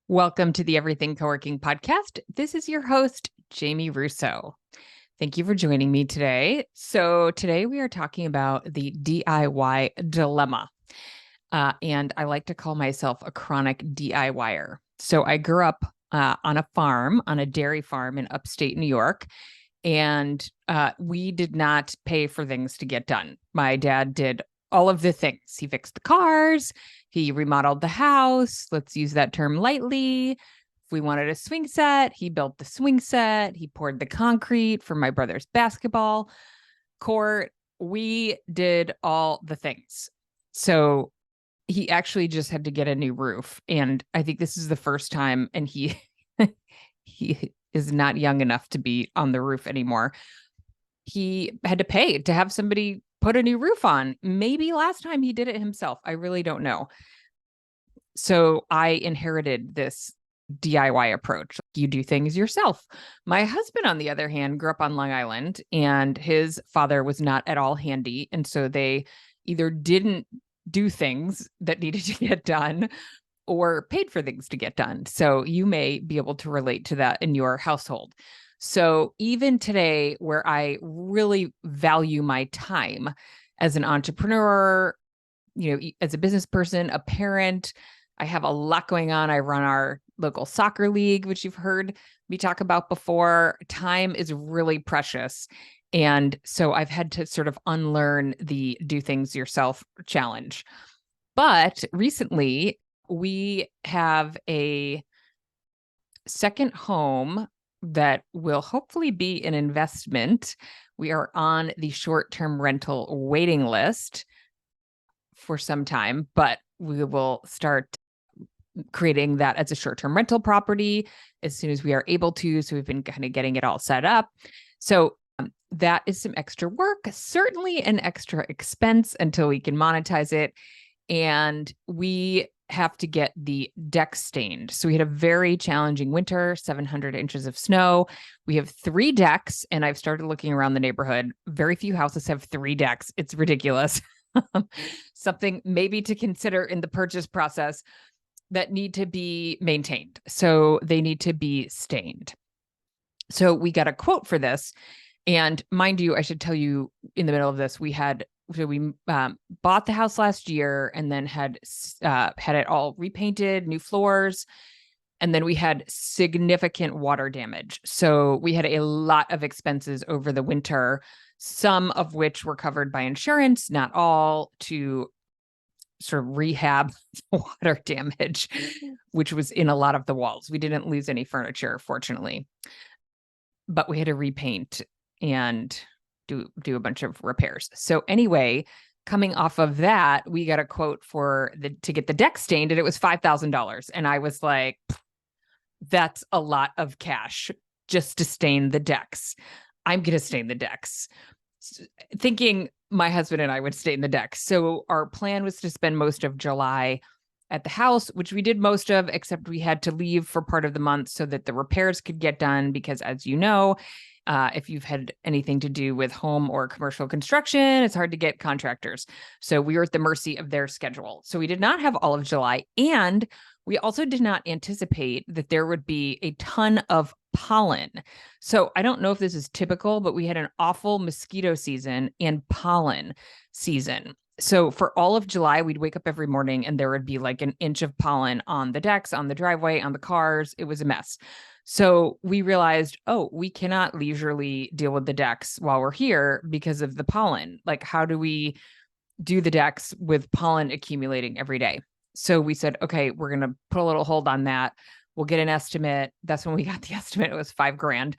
Welcome to the Everything Coworking podcast. This is your host, Jamie Russo. Thank you for joining me today. So today we are talking about the DIY dilemma. And I like to call myself a chronic DIYer. So I grew up on a farm, on a dairy farm in upstate New York. And we did not pay for things to get done. My dad did all of the things. He fixed the cars, he remodeled the house. Let's use that term lightly. If we wanted a swing set, he built the swing set. He poured the concrete for my brother's basketball court. We did all the things. So he actually just had to get a new roof. And I think this is the first time, and he is not young enough to be on the roof anymore. He had to pay to have somebody put a new roof on. Maybe last time he did it himself. I really don't know. So I inherited this DIY approach. You do things yourself. My husband, on the other hand, grew up on Long Island, and his father was not at all handy. And so they either didn't do things that needed to get done or paid for things to get done. So you may be able to relate to that in your household. So even today, where I really value my time as an entrepreneur, as a business person, a parent, I have a lot going on. I run our local soccer league, which you've heard me talk about before. Time is really precious. And so I've had to sort of unlearn the do things yourself challenge. But recently, we have a second home that will hopefully be an investment. We are on the short-term rental waiting list for some time, but we will start creating that as a short-term rental property as soon as we are able to. So we've been kind of getting it all set up. So that is some extra work, certainly an extra expense until we can monetize it. And we have to get the deck stained. So we had a very challenging winter, 700 inches of snow. We have 3 decks, and I've started looking around the neighborhood. Very few houses have 3 decks. It's ridiculous. Something maybe to consider in the purchase process that need to be maintained. So they need to be stained. So we got a quote for this. And mind you, I should tell you in the middle of this, we bought the house last year and then had it all repainted, new floors. And then we had significant water damage. So we had a lot of expenses over the winter, some of which were covered by insurance, not all, to sort of rehab the water damage, which was in a lot of the walls. We didn't lose any furniture, fortunately, but we had to repaint and do a bunch of repairs. So anyway, coming off of that, we got a quote to get the deck stained, and it was $5,000. And I was like, that's a lot of cash just to stain the decks. I'm going to stain the decks, thinking my husband and I would stain the decks. So our plan was to spend most of July at the house, which we did most of, except we had to leave for part of the month so that the repairs could get done. Because as you know, if you've had anything to do with home or commercial construction, it's hard to get contractors. So we were at the mercy of their schedule. So we did not have all of July. And we also did not anticipate that there would be a ton of pollen. So I don't know if this is typical, but we had an awful mosquito season and pollen season. So for all of July, we'd wake up every morning and there would be like an inch of pollen on the decks, on the driveway, on the cars. It was a mess. So we realized, we cannot leisurely deal with the decks while we're here because of the pollen. Like, how do we do the decks with pollen accumulating every day? So we said, okay, we're going to put a little hold on that. We'll get an estimate. That's when we got the estimate. It was $5,000.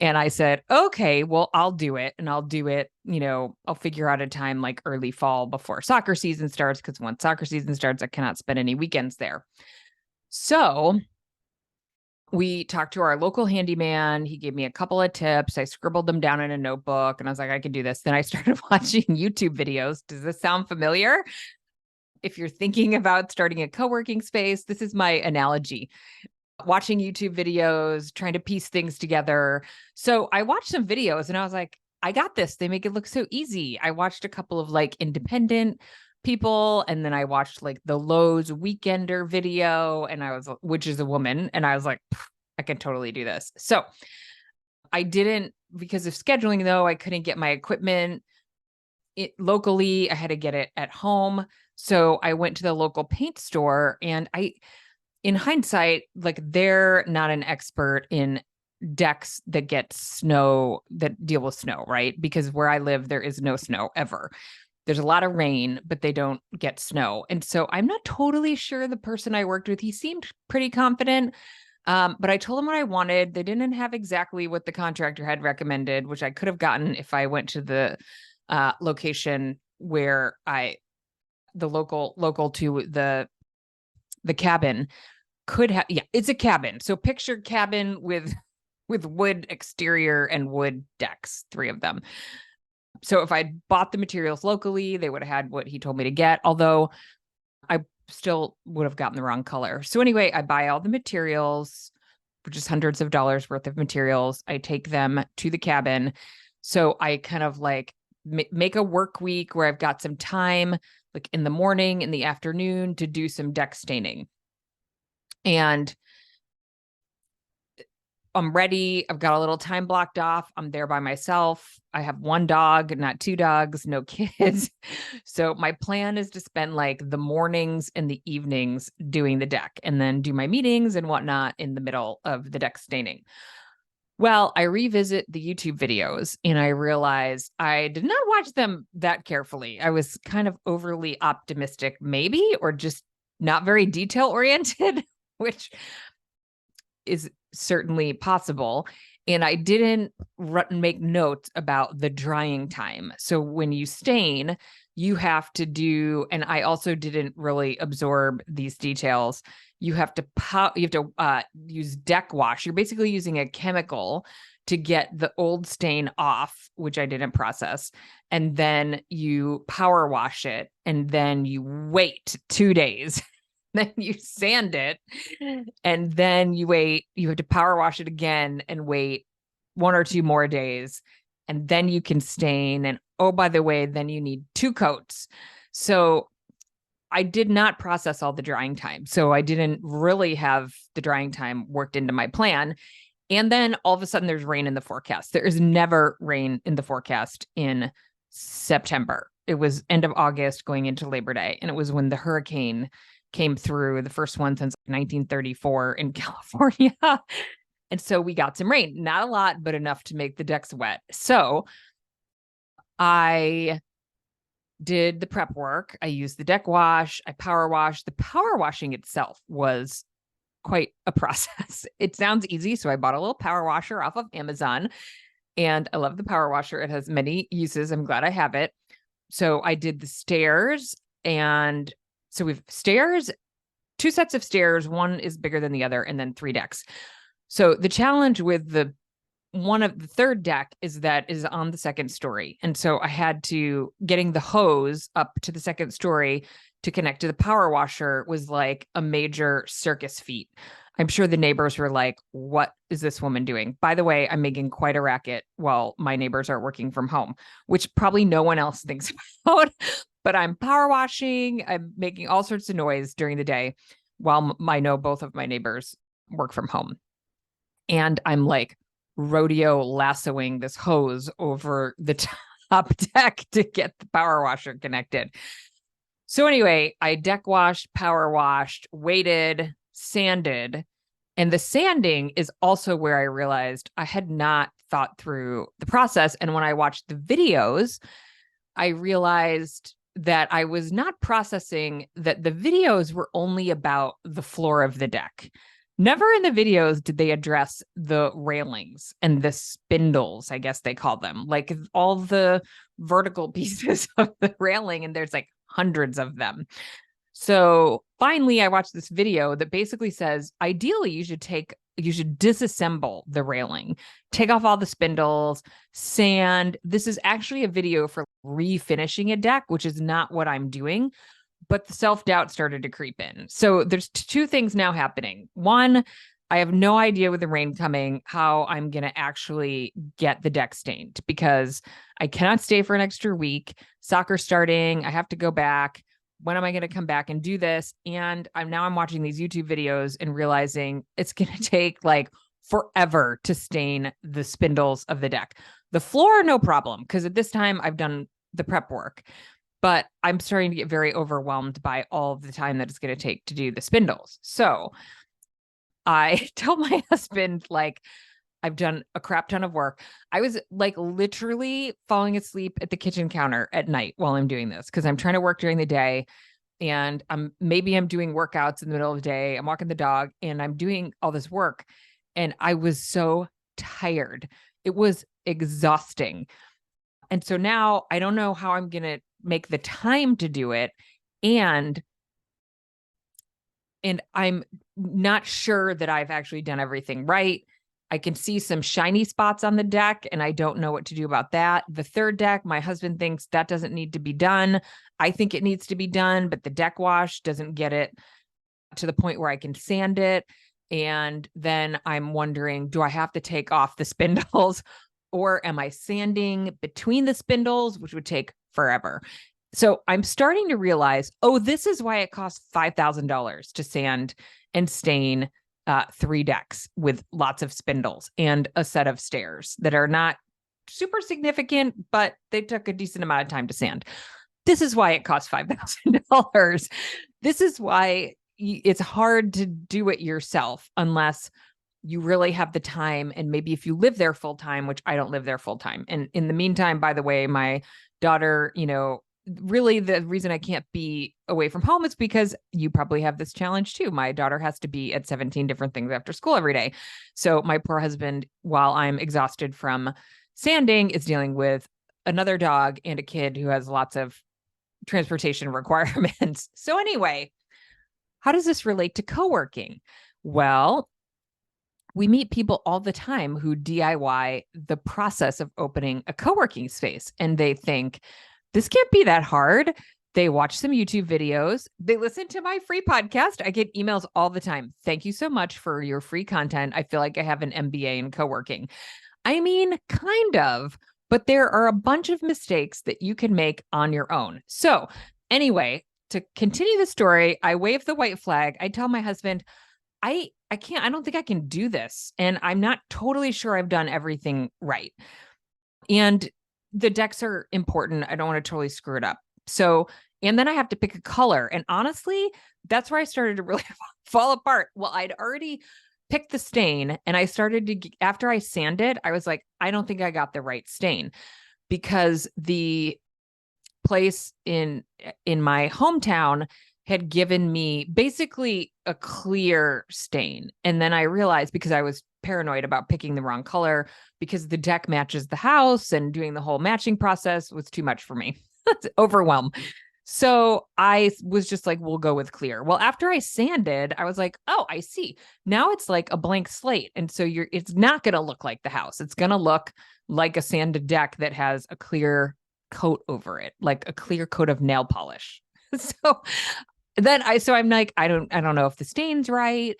And I said, okay, well, I'll do it. And I'll do it, I'll figure out a time like early fall before soccer season starts. Because once soccer season starts, I cannot spend any weekends there. So we talked to our local handyman. He gave me a couple of tips. I scribbled them down in a notebook and I was like, I can do this. Then I started watching YouTube videos. Does this sound familiar? If you're thinking about starting a co-working space, this is my analogy. Watching YouTube videos, trying to piece things together. So I watched some videos and I was like, I got this. They make it look so easy. I watched a couple of like independent people. And then I watched like the Lowe's Weekender video, which is a woman. And I was like, I can totally do this. So I didn't, because of scheduling though, I couldn't get my equipment locally. I had to get it at home. So I went to the local paint store, and in hindsight, like, they're not an expert in decks that deal with snow, right? Because where I live, there is no snow ever. There's a lot of rain, but they don't get snow. And so I'm not totally sure the person I worked with, he seemed pretty confident. But I told them what I wanted. They didn't have exactly what the contractor had recommended, which I could have gotten if I went to the location where the local to the cabin could have. Yeah, it's a cabin. So picture cabin with wood exterior and wood decks, 3 of them. So if I bought the materials locally, they would have had what he told me to get, although I still would have gotten the wrong color. So anyway, I buy all the materials, which is hundreds of dollars worth of materials. I take them to the cabin. So I kind of like make a work week where I've got some time, like in the morning, in the afternoon, to do some deck staining. And I'm ready. I've got a little time blocked off. I'm there by myself. I have 1 dog, not 2 dogs, no kids. So my plan is to spend like the mornings and the evenings doing the deck, and then do my meetings and whatnot in the middle of the deck staining. Well, I revisit the YouTube videos and I realize I did not watch them that carefully. I was kind of overly optimistic, maybe, or just not very detail oriented, which is certainly possible. And I didn't make notes about the drying time. So when you stain, you have to do, and I also didn't really absorb these details. You have to use deck wash. You're basically using a chemical to get the old stain off, which I didn't process. And then you power wash it, and then you wait 2 days. Then you sand it, and then you have to power wash it again and wait 1 or 2 more days. And then you can stain. And oh, by the way, then you need 2 coats. So I did not process all the drying time. So I didn't really have the drying time worked into my plan. And then all of a sudden there's rain in the forecast. There is never rain in the forecast in September. It was end of August going into Labor Day. And it was when the hurricane came through, the first one since 1934 in California. And so we got some rain, not a lot, but enough to make the decks wet. So I did the prep work. I used the deck wash. I power washed. The power washing itself was quite a process. It sounds easy. So I bought a little power washer off of Amazon, and I love the power washer. It has many uses. I'm glad I have it. So I did the stairs, and so we've stairs, 2 sets of stairs. One is bigger than the other, and then 3 decks. So the challenge with the 3rd deck is that is on the 2nd story. And so I had to, getting the hose up to the 2nd story to connect to the power washer was like a major circus feat. I'm sure the neighbors were like, what is this woman doing? By the way, I'm making quite a racket while my neighbors are working from home, which probably no one else thinks about. But I'm power washing. I'm making all sorts of noise during the day while I know both of my neighbors work from home. And I'm like rodeo lassoing this hose over the top deck to get the power washer connected. So anyway, I deck washed, power washed, waited, sanded. And the sanding is also where I realized I had not thought through the process. And when I watched the videos, I realized that I was not processing that the videos were only about the floor of the deck. Never in the videos did they address the railings and the spindles, I guess they call them, like all the vertical pieces of the railing, and there's like hundreds of them. So finally, I watched this video that basically says, ideally, you should disassemble the railing, take off all the spindles, sand. This is actually a video for refinishing a deck, which is not what I'm doing. But the self-doubt started to creep in. So there's 2 things now happening. One, I have no idea with the rain coming how I'm going to actually get the deck stained, because I cannot stay for an extra week. Soccer starting. I have to go back. when am I going to come back and do this? And I'm watching these YouTube videos and realizing it's going to take like forever to stain the spindles of the deck. The floor, no problem, because at this time I've done the prep work, but I'm starting to get very overwhelmed by all of the time that it's going to take to do the spindles. So I tell my husband, like, I've done a crap ton of work. I was like literally falling asleep at the kitchen counter at night while I'm doing this because I'm trying to work during the day, and I'm doing workouts in the middle of the day. I'm walking the dog and I'm doing all this work, and I was so tired. It was exhausting. And so now I don't know how I'm going to make the time to do it. And I'm not sure that I've actually done everything right. I can see some shiny spots on the deck, and I don't know what to do about that. The third deck, my husband thinks that doesn't need to be done. I think it needs to be done, but the deck wash doesn't get it to the point where I can sand it. And then I'm wondering, do I have to take off the spindles, or am I sanding between the spindles, which would take forever? So I'm starting to realize, oh, this is why it costs $5,000 to sand and stain 3 decks with lots of spindles and a set of stairs that are not super significant, but they took a decent amount of time to sand. This is why it costs $5,000. This is why it's hard to do it yourself unless you really have the time. And maybe if you live there full time, which I don't live there full time. And in the meantime, by the way, my daughter, really the reason I can't be away from home is because you probably have this challenge too. My daughter has to be at 17 different things after school every day. So my poor husband, while I'm exhausted from sanding, is dealing with another dog and a kid who has lots of transportation requirements. So anyway, how does this relate to co-working? Well, we meet people all the time who DIY the process of opening a co-working space, and they think, this can't be that hard. They watch some YouTube videos. They listen to my free podcast. I get emails all the time. Thank you so much for your free content. I feel like I have an MBA in co-working. I mean, kind of, but there are a bunch of mistakes that you can make on your own. So anyway, to continue the story, I wave the white flag. I tell my husband, I don't think I can do this. And I'm not totally sure I've done everything right. And the decks are important. I don't want to totally screw it up. So, and then I have to pick a color. And honestly, that's where I started to really fall apart. Well, I'd already picked the stain, and I started to, after I sanded, I was like, I don't think I got the right stain, because the place in my hometown had given me basically a clear stain. And then I realized, because I was paranoid about picking the wrong color, because the deck matches the house, and doing the whole matching process was too much for me. Overwhelm. So I was just like, we'll go with clear. Well, after I sanded, I was like, oh, I see. Now it's like a blank slate. And so it's not going to look like the house. It's going to look like a sanded deck that has a clear coat over it, like a clear coat of nail polish. So I'm like, I don't know if the stain's right.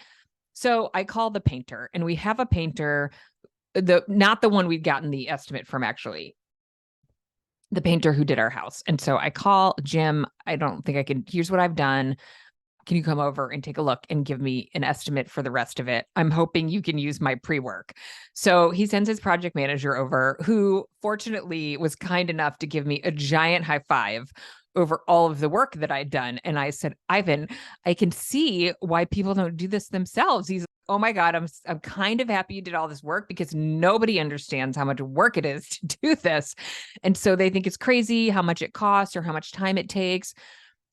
So I call the painter, and we have a painter, not the one we'd gotten the estimate from, actually, the painter who did our house. And so I call Jim. I don't think I can, here's what I've done. Can you come over and take a look and give me an estimate for the rest of it? I'm hoping you can use my pre-work. So he sends his project manager over, who fortunately was kind enough to give me a giant high five over all of the work that I'd done. And I said, Ivan, I can see why people don't do this themselves. He's, oh my God, I'm kind of happy you did all this work, because nobody understands how much work it is to do this. And so they think it's crazy how much it costs or how much time it takes.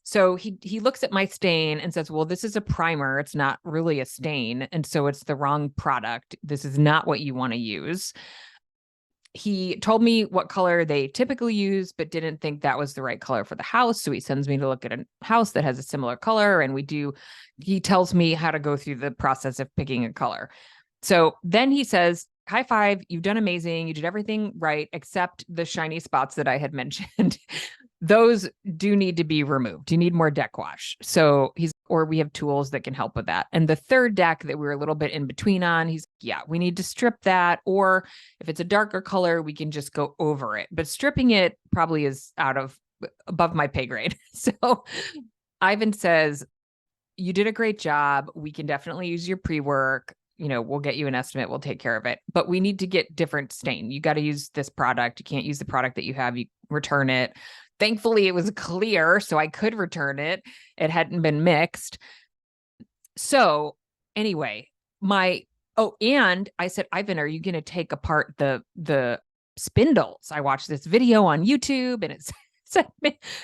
So he looks at my stain and says, well, this is a primer. It's not really a stain. And so it's the wrong product. This is not what you want to use. He told me what color they typically use, but didn't think that was the right color for the house. So he sends me to look at a house that has a similar color. And he tells me how to go through the process of picking a color. So then he says, high five, you've done amazing. You did everything right, except the shiny spots that I had mentioned. Those do need to be removed. You need more deck wash. So we have tools that can help with that. And the third deck that we were a little bit in between on, yeah, we need to strip that. Or if it's a darker color, we can just go over it. But stripping it probably is above my pay grade. So Ivan says, you did a great job. We can definitely use your pre-work. We'll get you an estimate. We'll take care of it. But we need to get different stain. You got to use this product. You can't use the product that you have. You return it. Thankfully, it was clear, so I could return it. It hadn't been mixed. So anyway, and I said, Ivan, are you going to take apart the spindles? I watched this video on YouTube and it's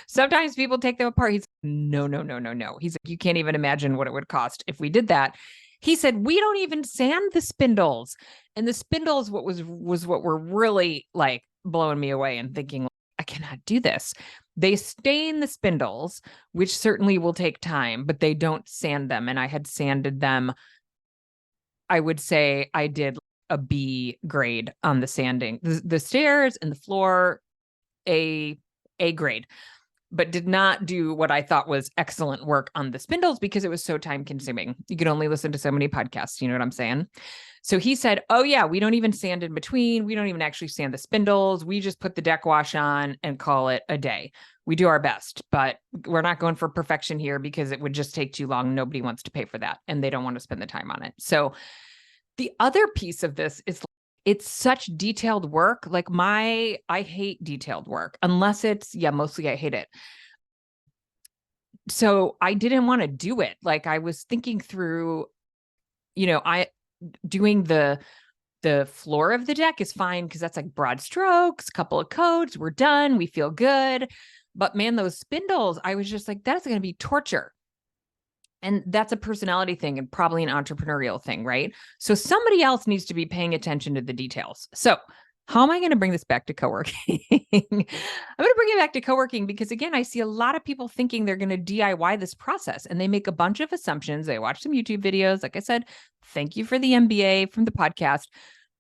sometimes people take them apart. He's like, no, no, no, no, no. He's like, you can't even imagine what it would cost if we did that. He said, we don't even sand the spindles. And the spindles, what were really like blowing me away and thinking, I cannot do this. They stain the spindles, which certainly will take time, but they don't sand them. And I had sanded them. I would say I did a B grade on the sanding. The stairs and the floor, A grade, but did not do what I thought was excellent work on the spindles because it was so time consuming. You could only listen to so many podcasts. You know what I'm saying? So he said, oh yeah, we don't even sand in between. We don't even actually sand the spindles. We just put the deck wash on and call it a day. We do our best, but we're not going for perfection here because it would just take too long. Nobody wants to pay for that and they don't want to spend the time on it. So the other piece of this is it's such detailed work. Like I hate detailed work unless mostly I hate it. So I didn't want to do it. Like I was thinking through, doing the floor of the deck is fine because that's like broad strokes, couple of coats, we're done, we feel good. But man, those spindles, I was just like, that's going to be torture. And that's a personality thing and probably an entrepreneurial thing, right? So somebody else needs to be paying attention to the details. So how am I going to bring this back to co-working? I'm going to bring it back to co-working because, again, I see a lot of people thinking they're going to DIY this process and they make a bunch of assumptions. They watch some YouTube videos. Like I said, thank you for the MBA from the podcast.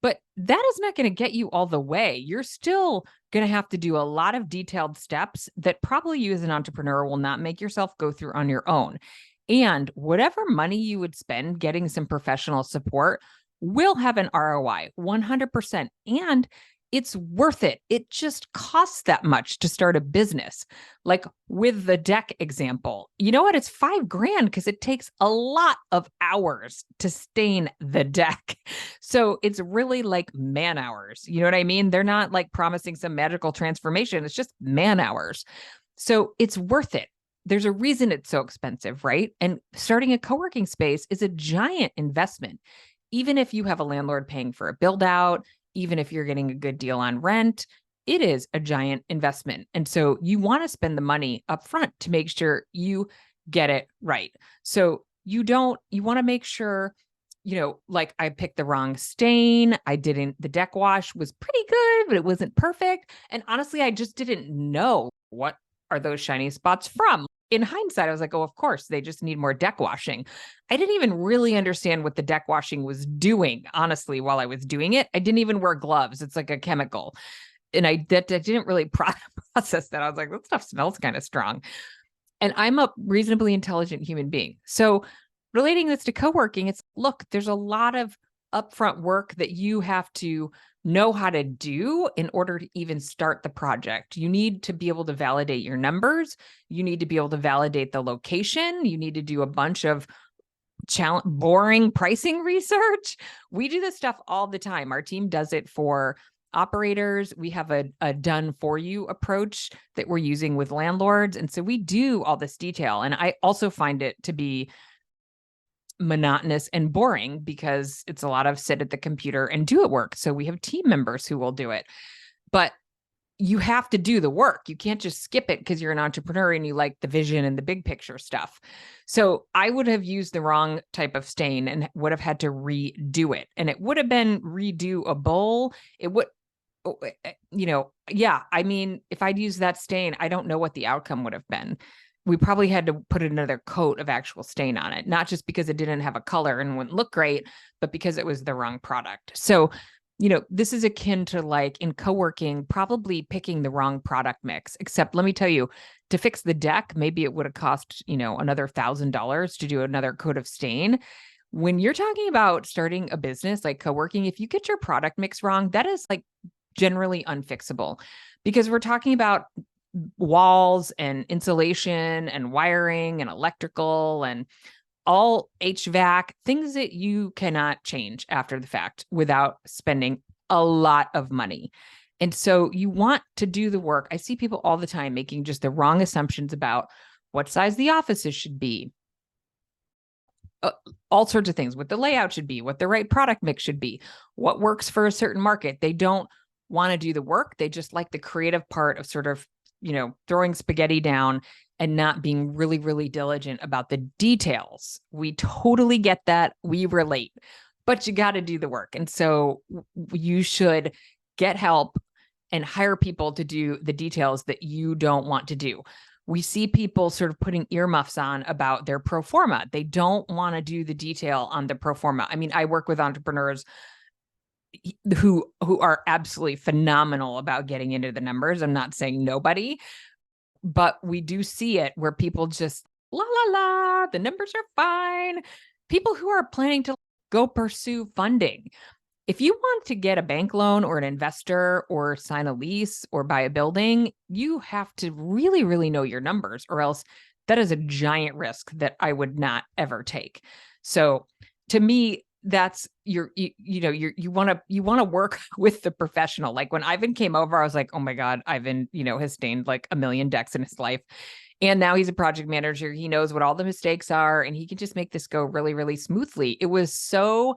But that is not going to get you all the way. You're still going to have to do a lot of detailed steps that probably you as an entrepreneur will not make yourself go through on your own. And whatever money you would spend getting some professional support will have an ROI 100%. And it's worth it. It just costs that much to start a business. Like with the deck example, you know what? It's $5,000 because it takes a lot of hours to stain the deck. So it's really like man hours. You know what I mean? They're not like promising some magical transformation. It's just man hours. So it's worth it. There's a reason it's so expensive, right? And starting a co-working space is a giant investment. Even if you have a landlord paying for a build out, even if you're getting a good deal on rent, it is a giant investment. And so you want to spend the money up front to make sure you get it right. So you want to make sure, like I picked the wrong stain. The deck wash was pretty good, but it wasn't perfect. And honestly, I just didn't know what are those shiny spots from. In hindsight, I was like, oh, of course, they just need more deck washing. I didn't even really understand what the deck washing was doing, honestly, while I was doing it. I didn't even wear gloves. It's like a chemical. And I didn't really process that. I was like, that stuff smells kind of strong. And I'm a reasonably intelligent human being. So relating this to co-working, look, there's a lot of upfront work that you have to know how to do in order to even start the project. You need to be able to validate your numbers. You need to be able to validate the location. You need to do a bunch of boring pricing research. We do this stuff all the time. Our team does it for operators. We have a done for you approach that we're using with landlords. And so we do all this detail. And I also find it to be monotonous and boring because it's a lot of sit at the computer and do it work. So we have team members who will do it, but you have to do the work. You can't just skip it because you're an entrepreneur and you like the vision and the big picture stuff. So I would have used the wrong type of stain and would have had to redo it. And it would have been redo a bowl. It would, I mean, if I'd used that stain, I don't know what the outcome would have been. We probably had to put another coat of actual stain on it, not just because it didn't have a color and wouldn't look great, but because it was the wrong product. So, this is akin to like in co-working, probably picking the wrong product mix, except let me tell you, to fix the deck, maybe it would have cost, another $1,000 to do another coat of stain. When you're talking about starting a business like co-working, if you get your product mix wrong, that is like generally unfixable because we're talking about walls and insulation and wiring and electrical and all HVAC, things that you cannot change after the fact without spending a lot of money. And so you want to do the work. I see people all the time making just the wrong assumptions about what size the offices should be, all sorts of things, what the layout should be, what the right product mix should be, what works for a certain market. They don't want to do the work. They just like the creative part of sort of, throwing spaghetti down and not being really, really diligent about the details. We totally get that. We relate, but you got to do the work. And so you should get help and hire people to do the details that you don't want to do. We see people sort of putting earmuffs on about their pro forma. They don't want to do the detail on the pro forma. I mean, I work with entrepreneurs who are absolutely phenomenal about getting into the numbers. I'm not saying nobody, but we do see it where people just la la la, the numbers are fine. People who are planning to go pursue funding. If you want to get a bank loan or an investor or sign a lease or buy a building, you have to really, really know your numbers, or else that is a giant risk that I would not ever take. So to me, that's you want to work with the professional. Like when Ivan came over, I was like, oh my God, Ivan, has stained like a million decks in his life. And now he's a project manager. He knows what all the mistakes are and he can just make this go really, really smoothly. It was so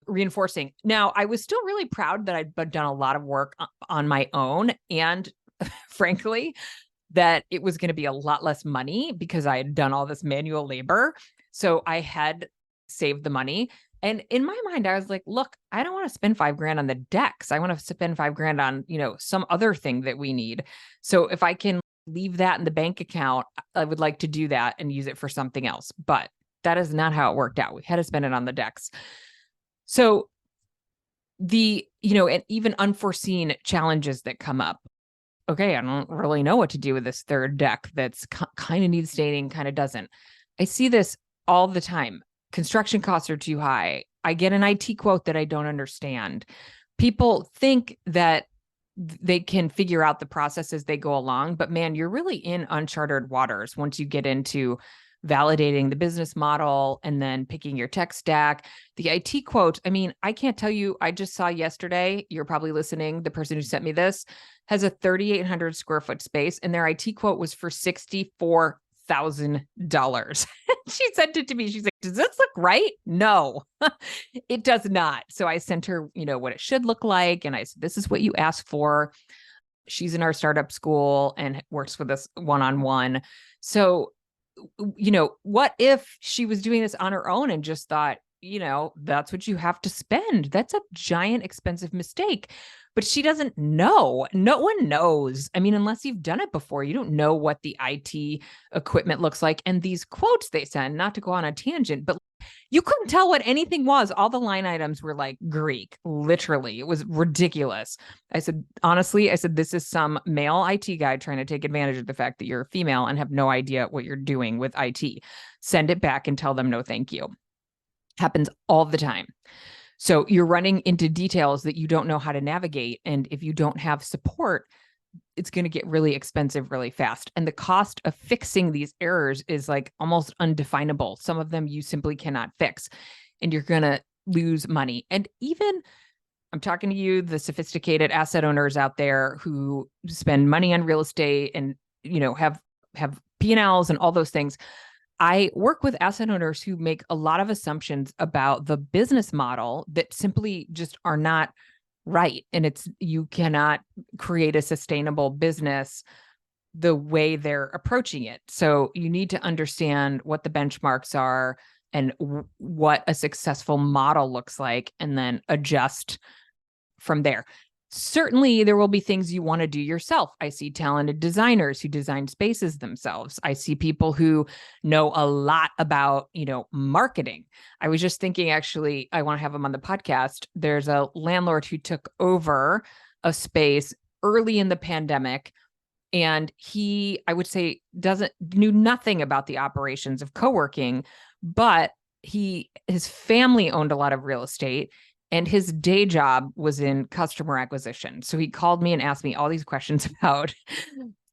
reinforcing. Now, I was still really proud that I'd done a lot of work on my own. And frankly, that it was going to be a lot less money because I had done all this manual labor. So I had saved the money. And in my mind, I was like, look, I don't want to spend $5,000 on the decks. I want to spend $5,000 on, some other thing that we need. So if I can leave that in the bank account, I would like to do that and use it for something else. But that is not how it worked out. We had to spend it on the decks. So and even unforeseen challenges that come up. Okay, I don't really know what to do with this third deck that's kind of needs staining, kind of doesn't. I see this all the time. Construction costs are too high. I get an IT quote that I don't understand. People think that they can figure out the process as they go along, but man, you're really in uncharted waters once you get into validating the business model and then picking your tech stack. The IT quote, I mean, I can't tell you, I just saw yesterday, you're probably listening, the person who sent me this has a 3,800 square foot space and their IT quote was for $64,000. She sent it to me. She's like, does this look right? No, it does not. So I sent her, what it should look like. And I said, this is what you asked for. She's in our startup school and works with us one-on-one. So what if she was doing this on her own and just thought, that's what you have to spend? That's a giant expensive mistake. But she doesn't know. No one knows. I mean, unless you've done it before, you don't know what the IT equipment looks like. And these quotes they send, not to go on a tangent, but you couldn't tell what anything was. All the line items were like Greek, literally. It was ridiculous. I said, honestly, this is some male IT guy trying to take advantage of the fact that you're a female and have no idea what you're doing with IT. Send it back and tell them no, thank you. Happens all the time. So you're running into details that you don't know how to navigate. And if you don't have support, it's going to get really expensive really fast. And the cost of fixing these errors is like almost undefinable. Some of them you simply cannot fix and you're going to lose money. And even I'm talking to you, the sophisticated asset owners out there who spend money on real estate and, have P&Ls and all those things. I work with asset owners who make a lot of assumptions about the business model that simply just are not right. And you cannot create a sustainable business the way they're approaching it. So you need to understand what the benchmarks are and what a successful model looks like, and then adjust from there. Certainly, there will be things you want to do yourself. I see talented designers who design spaces themselves. I see people who know a lot about, marketing. I was just thinking, actually, I want to have them on the podcast. There's a landlord who took over a space early in the pandemic, and he, I would say, knew nothing about the operations of co-working, but his family owned a lot of real estate. And his day job was in customer acquisition. So he called me and asked me all these questions about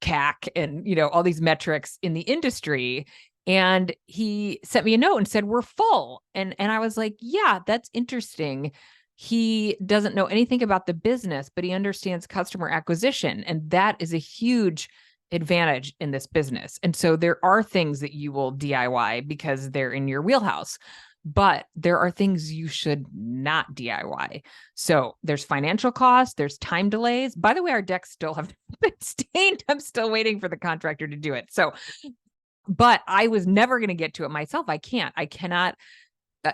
CAC and, all these metrics in the industry. And he sent me a note and said, we're full. And I was like, yeah, that's interesting. He doesn't know anything about the business, but he understands customer acquisition. And that is a huge advantage in this business. And so there are things that you will DIY because they're in your wheelhouse, but there are things you should not DIY. So there's financial costs, there's time delays. By the way, our decks still have been stained. I'm still waiting for the contractor to do it. So, but I was never going to get to it myself. I cannot.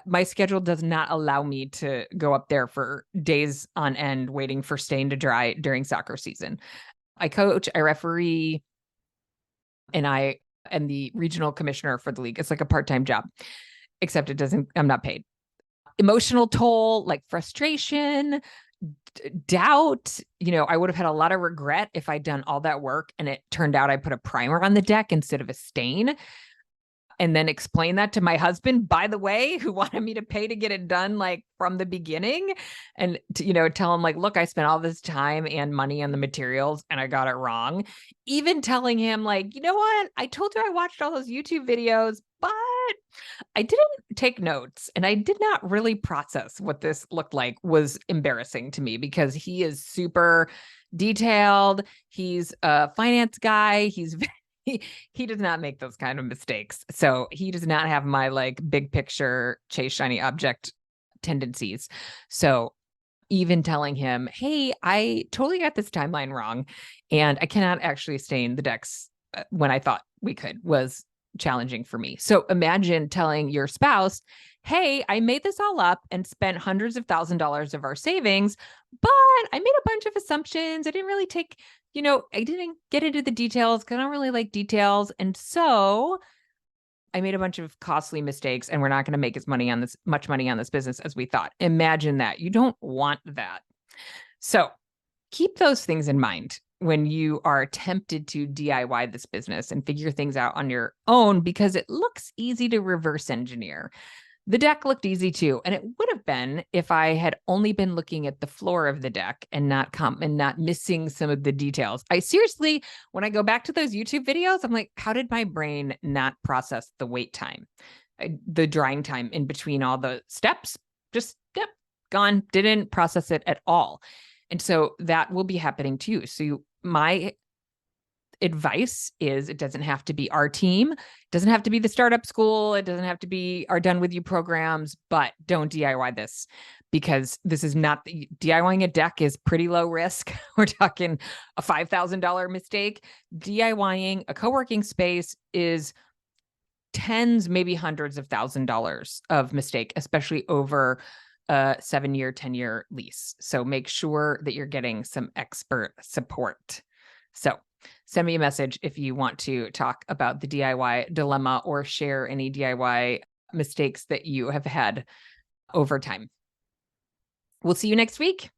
My schedule does not allow me to go up there for days on end waiting for stain to dry during soccer season. I coach, I referee, and I am the regional commissioner for the league. It's like a part-time job, except I'm not paid. Emotional toll, like frustration, doubt. I would have had a lot of regret if I'd done all that work and it turned out I put a primer on the deck instead of a stain. And then explain that to my husband, by the way, who wanted me to pay to get it done like from the beginning, and to, tell him like, look, I spent all this time and money on the materials and I got it wrong. Even telling him like, you know what? I told you I watched all those YouTube videos, but I didn't take notes and I did not really process what this looked like was embarrassing to me because he is super detailed. He's a finance guy. He does not make those kind of mistakes. So he does not have my like big picture chase shiny object tendencies. So even telling him, hey, I totally got this timeline wrong and I cannot actually stain the decks when I thought we could was challenging for me. So imagine telling your spouse, hey, I made this all up and spent hundreds of $1,000s of our savings, but I made a bunch of assumptions. I didn't really I didn't get into the details because I don't really like details. And so I made a bunch of costly mistakes and we're not going to make much money on this business as we thought. Imagine that. You don't want that. So keep those things in mind when you are tempted to DIY this business and figure things out on your own, because it looks easy to reverse engineer. The deck looked easy too. And it would have been if I had only been looking at the floor of the deck and not missing some of the details. I seriously, when I go back to those YouTube videos, I'm like, how did my brain not process the wait time, the drying time in between all the steps? Just, gone, didn't process it at all. And so that will be happening to you. So my advice is it doesn't have to be our team. It doesn't have to be the startup school. It doesn't have to be our done with you programs, but don't DIY this because this is not DIYing a deck is pretty low risk. We're talking a $5,000 mistake. DIYing a co-working space is tens, maybe hundreds of $1,000s of mistake, especially over a 7-year, 10-year lease. So make sure that you're getting some expert support. So send me a message if you want to talk about the DIY dilemma or share any DIY mistakes that you have had over time. We'll see you next week.